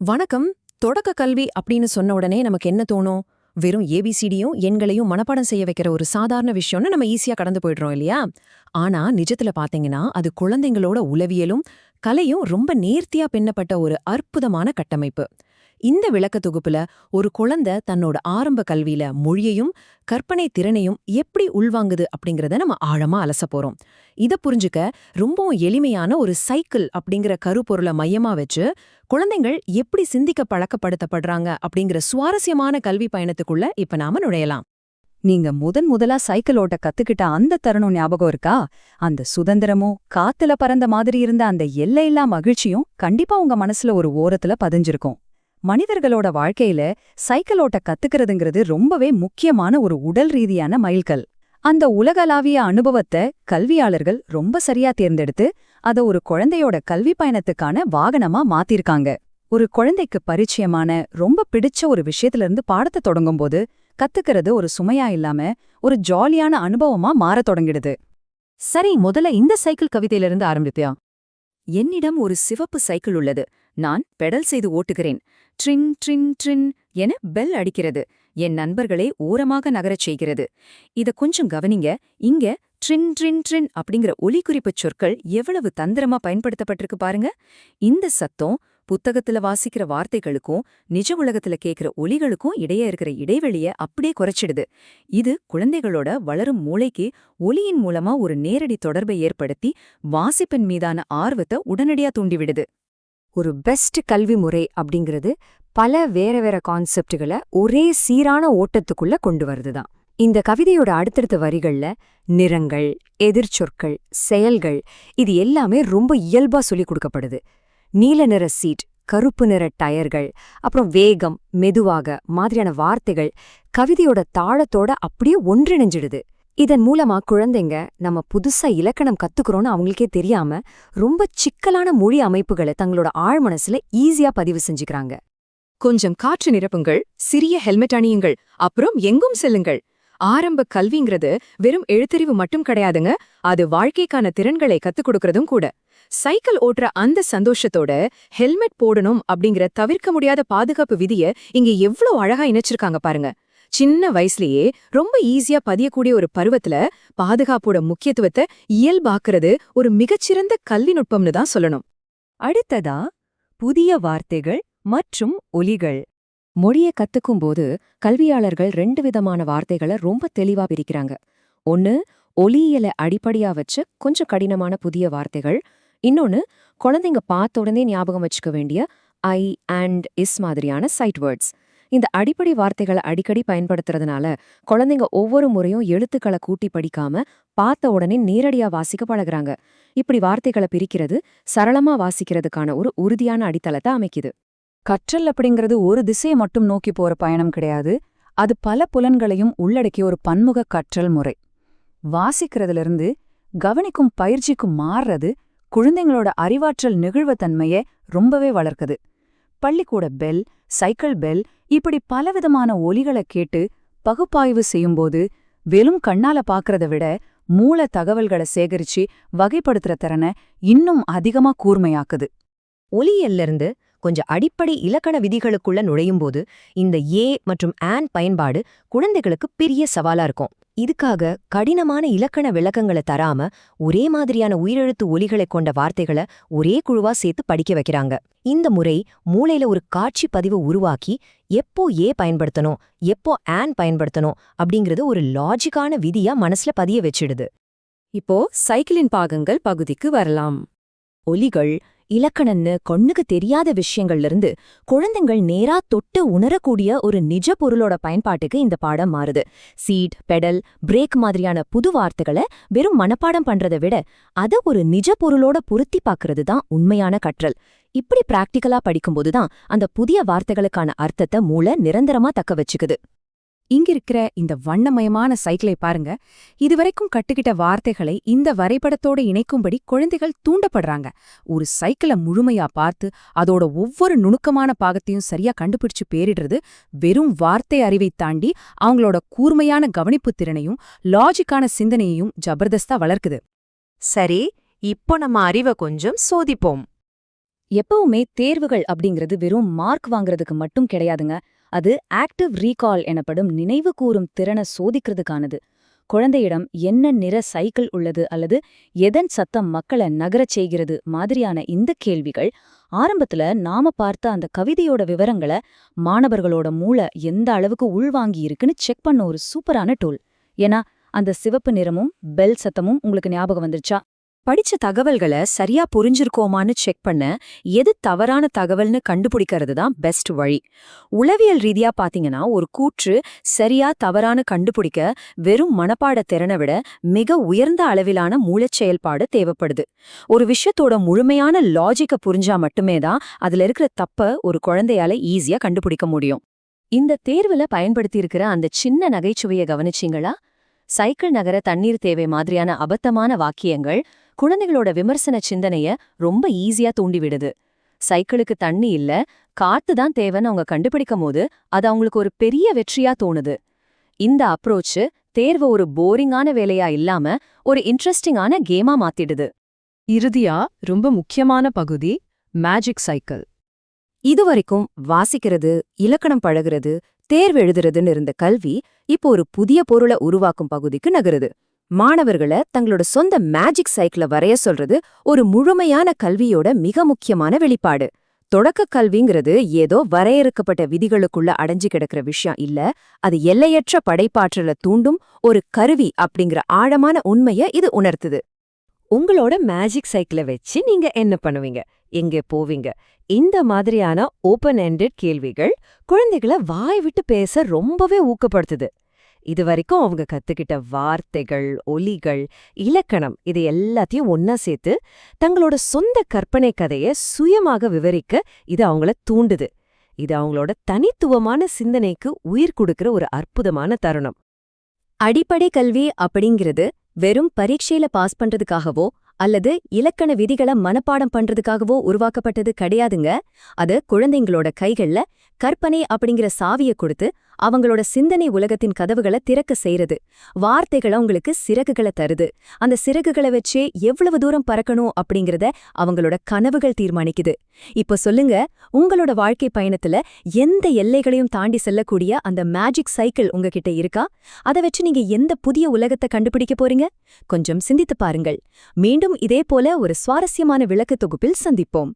வணக்கம். தொடக்க கல்வி அப்படின்னு சொன்ன உடனே நமக்கு என்ன தோணும்? வெறும் ஏபிசிடியும் எண்களையும் மனப்பாடம் செய்ய வைக்கிற ஒரு சாதாரண விஷயம்னு நம்ம ஈஸியா கடந்து போயிடுறோம் இல்லையா? ஆனா நிஜத்துல பாத்தீங்கன்னா அது குழந்தைங்களோட உளவியலும் கலையும் ரொம்ப நேர்த்தியா பின்னப்பட்ட ஒரு அற்புதமான கட்டமைப்பு. இந்த விளக்க தொகுப்புல ஒரு குழந்தை தன்னோட ஆரம்ப கல்வியில மொழியையும் கற்பனை திறனையும் எப்படி உள்வாங்குது அப்படிங்கறத நம்ம ஆழமா அலச போறோம். இத புரிஞ்சுக்க ரொம்பவும் எளிமையான ஒரு சைக்கிள் அப்படிங்கிற கருப்பொருளை மையமா வச்சு குழந்தைகள் எப்படி சிந்திக்க பழக்கப்படுத்தப்படுறாங்க அப்படிங்கிற சுவாரஸ்யமான கல்வி பயணத்துக்குள்ள இப்ப நாம நுழையலாம். நீங்க முதலா சைக்கிள் ஓட்ட கத்துக்கிட்ட அந்த தருணம் ஞாபகம் இருக்கா? அந்த சுதந்திரமும் காத்துல பறந்த மாதிரி இருந்த அந்த எல்லையில்லா மகிழ்ச்சியும் கண்டிப்பா உங்க மனசுல ஒரு ஓரத்துல பதிஞ்சிருக்கும். மனிதர்களோட வாழ்க்கையில சைக்கிள் ஓட்ட கத்துக்கிறதுங்கிறது ரொம்பவே முக்கியமான ஒரு உடல் ரீதியான மைல்கல். அந்த உலகளாவிய அனுபவத்தை கல்வியாளர்கள் ரொம்ப சரியா தேர்ந்தெடுத்து அத ஒரு குழந்தையோட கல்வி பயணத்துக்கான வாகனமா மாத்திருக்காங்க. ஒரு குழந்தைக்கு பரிச்சயமான ரொம்ப பிடிச்ச ஒரு விஷயத்துல இருந்து பாடத்தை தொடங்கும்போது கத்துக்கிறது ஒரு சுமையா இல்லாம ஒரு ஜாலியான அனுபவமா மாறத் தொடங்கிடுது. சரி, முதல்ல இந்த சைக்கிள் கவிதையிலிருந்து ஆரம்பிப்பியா? என்னிடம் ஒரு சிவப்பு சைக்கிள் உள்ளது. நான் பெடல் செய்து ஓட்டுகிறேன். ட்ரின் ட்ரின் ட்ரின் என பெல் அடிக்கிறது. என் நண்பர்களை ஓரமாக நகரச் செய்கிறது. இத கொஞ்சம் கவனிங்க. இங்க ட்ரின் ட்ரின் ட்ரின் அப்படிங்கிற ஒலிக்குறிப்புச் சொற்கள் எவ்வளவு தந்திரமா பயன்படுத்தப்பட்டிருக்கு பாருங்க. இந்த சத்தம் புத்தகத்துல வாசிக்கிற வார்த்தைகளுக்கும் நிஜ உலகத்துல கேட்கிற ஒலிகளுக்கும் இடையே இருக்கிற இடைவெளிய அப்படியே குறைச்சிடுது. இது குழந்தைகளோட வளரும் மூளைக்கு ஒலியின் மூலமா ஒரு நேரடி தொடர்பை ஏற்படுத்தி வாசிப்பின் மீதான ஆர்வத்தை உடனடியா தூண்டிவிடுது. ஒரு பெஸ்ட் கல்வி முறை அப்படிங்கிறது பல வேற கான்செப்டுகளை ஒரே சீரான ஓட்டத்துக்குள்ள கொண்டு வருதுதான். இந்த கவிதையோட அடுத்தடுத்த வரிகள்ல நிறங்கள், எதிர்ச்சொற்கள், செயல்கள் இது எல்லாமே ரொம்ப இயல்பா சொல்லிக் கொடுக்கப்படுது. நீல நிற சீட், கருப்பு நிற டயர்கள், அப்புறம் வேகம், மெதுவாக மாதிரியான வார்த்தைகள் கவிதையோட தாளத்தோட அப்படியே ஒன்றிணைஞ்சிடுது. இதன் மூலமா குழந்தைங்க நம்ம புதுசா இலக்கணம் கத்துக்கிறோன்னு அவங்களுக்கே தெரியாம ரொம்ப சிக்கலான மொழி அமைப்புகளை தங்களோட ஆழ்மனசுல ஈஸியா பதிவு செஞ்சுக்கிறாங்க. கொஞ்சம் காற்று நிரப்புங்கள், சிறிய ஹெல்மெட் அணியுங்கள், அப்புறம் எங்கும் செல்லுங்கள். ஆரம்ப கல்விங்கிறது வெறும் எழுத்தறிவு மட்டும் கிடையாதுங்க, அது வாழ்க்கைக்கான திறன்களை கத்துக் கொடுக்கறதும் கூட. சைக்கிள் ஓட்டுற அந்த சந்தோஷத்தோட ஹெல்மெட் போடணும் அப்படிங்கிற தவிர்க்க முடியாத பாதுகாப்பு விதிய இங்க எவ்ளோ அழகா இணைச்சிருக்காங்க பாருங்க. சின்ன வயசுலயே ரொம்ப ஈஸியா பதியக்கூடிய ஒரு பருவத்துல பாதுகாப்போட முக்கியத்துவத்தை இயல்பாக்குறது ஒரு மிகச்சிறந்த கல்வி நுட்பம்னு தான் சொல்லணும். அடுத்ததா புதிய வார்த்தைகள் மற்றும் ஒலிகள். மொழியை கத்துக்கும்போது கல்வியாளர்கள் 2 விதமான வார்த்தைகளை ரொம்ப தெளிவா பிரிக்கிறாங்க. ஒன்னு ஒலியியலை அடிப்படையா வச்சு கொஞ்சம் கடினமான புதிய வார்த்தைகள். இன்னொன்னு குழந்தைங்க பார்த்த உடனே ஞாபகம் வச்சுக்க வேண்டிய ஐ அண்ட் இஸ் மாதிரியான சைட் வேர்ட்ஸ். இந்த அடிப்படை வார்த்தைகளை அடிக்கடி பயன்படுத்துறதுனால குழந்தைங்க ஒவ்வொரு முறையும் எழுத்துக்களை கூட்டி படிக்காம பார்த்த உடனே நேரடியா வாசிக்க பழகுறாங்க. இப்படி வார்த்தைகளை பிரிக்கிறது சரளமா வாசிக்கிறதுக்கான ஒரு உறுதியான அடித்தளத்தை அமைக்குது. கற்றல் அப்படிங்கிறது ஒரு திசையை மட்டும் நோக்கி போற பயணம் கிடையாது. அது பல புலன்களையும் உள்ளடக்கிய ஒரு பன்முக கற்றல் முறை. வாசிக்கிறதுலிருந்து கவனிக்கும் பயிற்சிக்கும் மாறுறது குழந்தைங்களோட அறிவாற்றல் நெகிழ்வுத்தன்மையை ரொம்பவே வளர்க்குது. பள்ளிக்கூட பெல், சைக்கிள் பெல் இப்படி பலவிதமான ஒலிகளை கேட்டு பகுப்பாய்வு செய்யும்போது வெறும் கண்ணால பாக்குறத விட மூல தகவல்களை சேகரிச்சு வகைப்படுத்துற திறனை இன்னும் அதிகமா கூர்மையாக்குது. ஒலியிலிருந்து கொஞ்சம் அடிப்படை இலக்கண விதிகளுக்குள்ள நுழையும்போது இந்த ஏ மற்றும் ஆன் பயன்பாடு குழந்தைகளுக்கு பெரிய சவாலா இருக்கும். இதுக்காக கடினமான இலக்கண விளக்கங்களை தராம ஒரே மாதிரியான உயிரெழுத்து ஒலிகளை கொண்ட வார்த்தைகளை ஒரே குழுவா சேர்த்து படிக்க வைக்கிறாங்க. இந்த முறை மூளையில ஒரு காட்சி பதிவு உருவாக்கி எப்போ ஏ பயன்படுத்தணும், எப்போ ஆன் பயன்படுத்தணும் அப்படிங்கிறது ஒரு லாஜிக்கான விதியா மனசுல பதிய வச்சிடுது. இப்போ சைக்கிளின் பாகங்கள் பகுதிக்கு வரலாம். ஒலிகள் இலக்கணன்னு கண்ணுக்கு தெரியாத விஷயங்கள்ல இருந்து குழந்தைகள் நேரா தொட்டு உணரக்கூடிய ஒரு நிஜ பொருளோட பயன்பாட்டுக்கு இந்த பாடம் மாறுது. சீட், பெடல், பிரேக் மாதிரியான புது வார்த்தைகளை வெறும் மனப்பாடம் பண்றதை விட அத ஒரு நிஜ பொருளோட பொருத்தி பார்க்கறது தான் உண்மையான கற்றல். இப்படி பிராக்டிக்கலா படிக்கும்போதுதான் அந்த புதிய வார்த்தைகளுக்கான அர்த்தத்தை மூளை நிரந்தரமா தக்க வச்சுக்குது. இங்கிருக்கிற இந்த வண்ணமயமான சைக்கிளை பாருங்க. இதுவரைக்கும் கட்டுக்கிட்ட வார்த்தைகளை இந்த வரைபடத்தோட இணைக்கும்படி குழந்தைகள் தூண்டப்படுறாங்க. ஒரு சைக்கிளை முழுமையா பார்த்து அதோட ஒவ்வொரு நுணுக்கமான பாகத்தையும் சரியா கண்டுபிடிச்சு பேரிடுறது வெறும் வார்த்தை அறிவை தாண்டி அவங்களோட கூர்மையான கவனிப்பு திறனையும் லாஜிக்கான சிந்தனையையும் ஜபர்தஸ்தா வளர்க்குது. சரி, இப்போ நம்ம அறிவை கொஞ்சம் சோதிப்போம். எப்பவுமே தேர்வுகள் அப்படிங்கிறது வெறும் மார்க் வாங்குறதுக்கு மட்டும் கிடையாதுங்க. அது ஆக்டிவ் ரீகால் எனப்படும் நினைவு கூறும் திறனை சோதிக்கிறதுக்கானது. குழந்தையிடம் என்ன நிற சைக்கிள் உள்ளது அல்லது எதன் சத்தம் மக்களை நகரச் செய்கிறது மாதிரியான இந்த கேள்விகள் ஆரம்பத்துல நாம பார்த்த அந்த கவிதையோட விவரங்களை மாணவர்களோட மூளை எந்த அளவுக்கு உள்வாங்கி இருக்குன்னு செக் பண்ண ஒரு சூப்பரான டூல். ஏன்னா அந்த சிவப்பு நிறமும் பெல் சத்தமும் உங்களுக்கு ஞாபகம் வந்துருச்சா? படிச்ச தகவல்களை சரியா புரிஞ்சிருக்கோமான்னு செக் பண்ண எது தவறான தகவல்னு கண்டுபிடிக்கிறது தான் பெஸ்ட் வழி. உளவியல் ரீதியா பாத்தீங்கன்னா ஒரு கூற்று சரியா தவறான கண்டுபிடிக்க வெறும் மனப்பாட திறனை விட மிக உயர்ந்த அளவிலான மூளைச் செயல்பாடு தேவைப்படுது. ஒரு விஷயத்தோட முழுமையான லாஜிக்க புரிஞ்சா மட்டுமே தான் அதுல இருக்கிற தப்ப ஒரு குழந்தையால ஈஸியா கண்டுபிடிக்க முடியும். இந்த தேர்வுல பயன்படுத்தியிருக்கிற அந்த சின்ன நகைச்சுவையை கவனிச்சிங்களா? சைக்கிள் நகர தண்ணீர் தேவை மாதிரியான அபத்தமான வாக்கியங்கள் குழந்தைகளோட விமர்சன சிந்தனைய ரொம்ப ஈஸியா தூண்டிவிடுது. சைக்கிளுக்கு தண்ணி இல்ல, காத்து தான் தேவைன்னு அவங்க கண்டுபிடிக்கும் போது அது அவங்களுக்கு ஒரு பெரிய வெற்றியா தோணுது. இந்த அப்ரோச் தேர்வு ஒரு போரிங்கான வேலையா இல்லாம ஒரு இன்ட்ரெஸ்டிங்கான கேமா மாத்திடுது. இறுதியா ரொம்ப முக்கியமான பகுதி மேஜிக் சைக்கிள். இதுவரைக்கும் வாசிக்கிறது, இலக்கணம் பழகுறது, தேர்வு எழுதுறதுன்னு இருந்த கல்வி இப்போ ஒரு புதிய பொருளை உருவாக்கும் பகுதிக்கு நகருது. மாணவர்களை தங்களோட சொந்த மேஜிக் சைக்கிள வரைய சொல்றது ஒரு முழுமையான கல்வியோட மிக முக்கியமான வெளிப்பாடு. தொடக்க கல்விங்கிறது ஏதோ வரையறுக்கப்பட்ட விதிகளுக்குள்ள அடைஞ்சு கிடக்கிற விஷயம் இல்ல, அது எல்லையற்ற படைப்பாற்றல தூண்டும் ஒரு கருவி அப்படிங்கிற ஆழமான உண்மைய இது உணர்த்துது. உங்களோட மேஜிக் சைக்கிளை வச்சு நீங்க என்ன பண்ணுவீங்க, எங்கே போவீங்க? இந்த மாதிரியான ஓபன் எண்டட் கேள்விகள் குழந்தைகளை வாய் விட்டு பேச ரொம்பவே ஊக்கப்படுத்துது. இதுவரைக்கும் அவங்க கத்துக்கிட்ட வார்த்தைகள், ஒலிகள், இலக்கணம் இது எல்லாத்தையும் ஒன்னா சேர்த்து தங்களோட சொந்த கற்பனை கதையை சுயமாக விவரிக்க இது அவங்கள தூண்டுது. இது அவங்களோட தனித்துவமான சிந்தனைக்கு உயிர் கொடுக்கிற ஒரு அற்புதமான தருணம். அடிப்படை கல்வி அப்படிங்கிறது வெறும் பரீட்சையில பாஸ் பண்றதுக்காகவோ அல்லது இலக்கண விதிகளை மனப்பாடம் பண்றதுக்காகவோ உருவாக்கப்பட்டது கிடையாதுங்க. அது குழந்தைங்களோட கைகள்ல கற்பனை அப்படிங்கிற சாவியை கொடுத்து அவங்களோட சிந்தனை உலகத்தின் கதவுகளை திறக்க செய்யறது. வார்த்தைகளை உங்களுக்கு சிறகுகளை தருது. அந்த சிறகுகளை வச்சே எவ்வளவு தூரம் பறக்கணும் அப்படிங்கறத அவங்களோட கனவுகள் தீர்மானிக்குது. இப்போ சொல்லுங்க, உங்களோட வாழ்க்கை பயணத்துல எந்த எல்லைகளையும் தாண்டி செல்லக்கூடிய அந்த மேஜிக் சைக்கிள் உங்ககிட்ட இருக்கா? அதை வச்சு நீங்க எந்த புதிய உலகத்தை கண்டுபிடிக்க போறீங்க? கொஞ்சம் சிந்தித்து பாருங்கள். மீண்டும் இதே போல ஒரு சுவாரஸ்யமான விளக்க தொகுப்பில் சந்திப்போம்.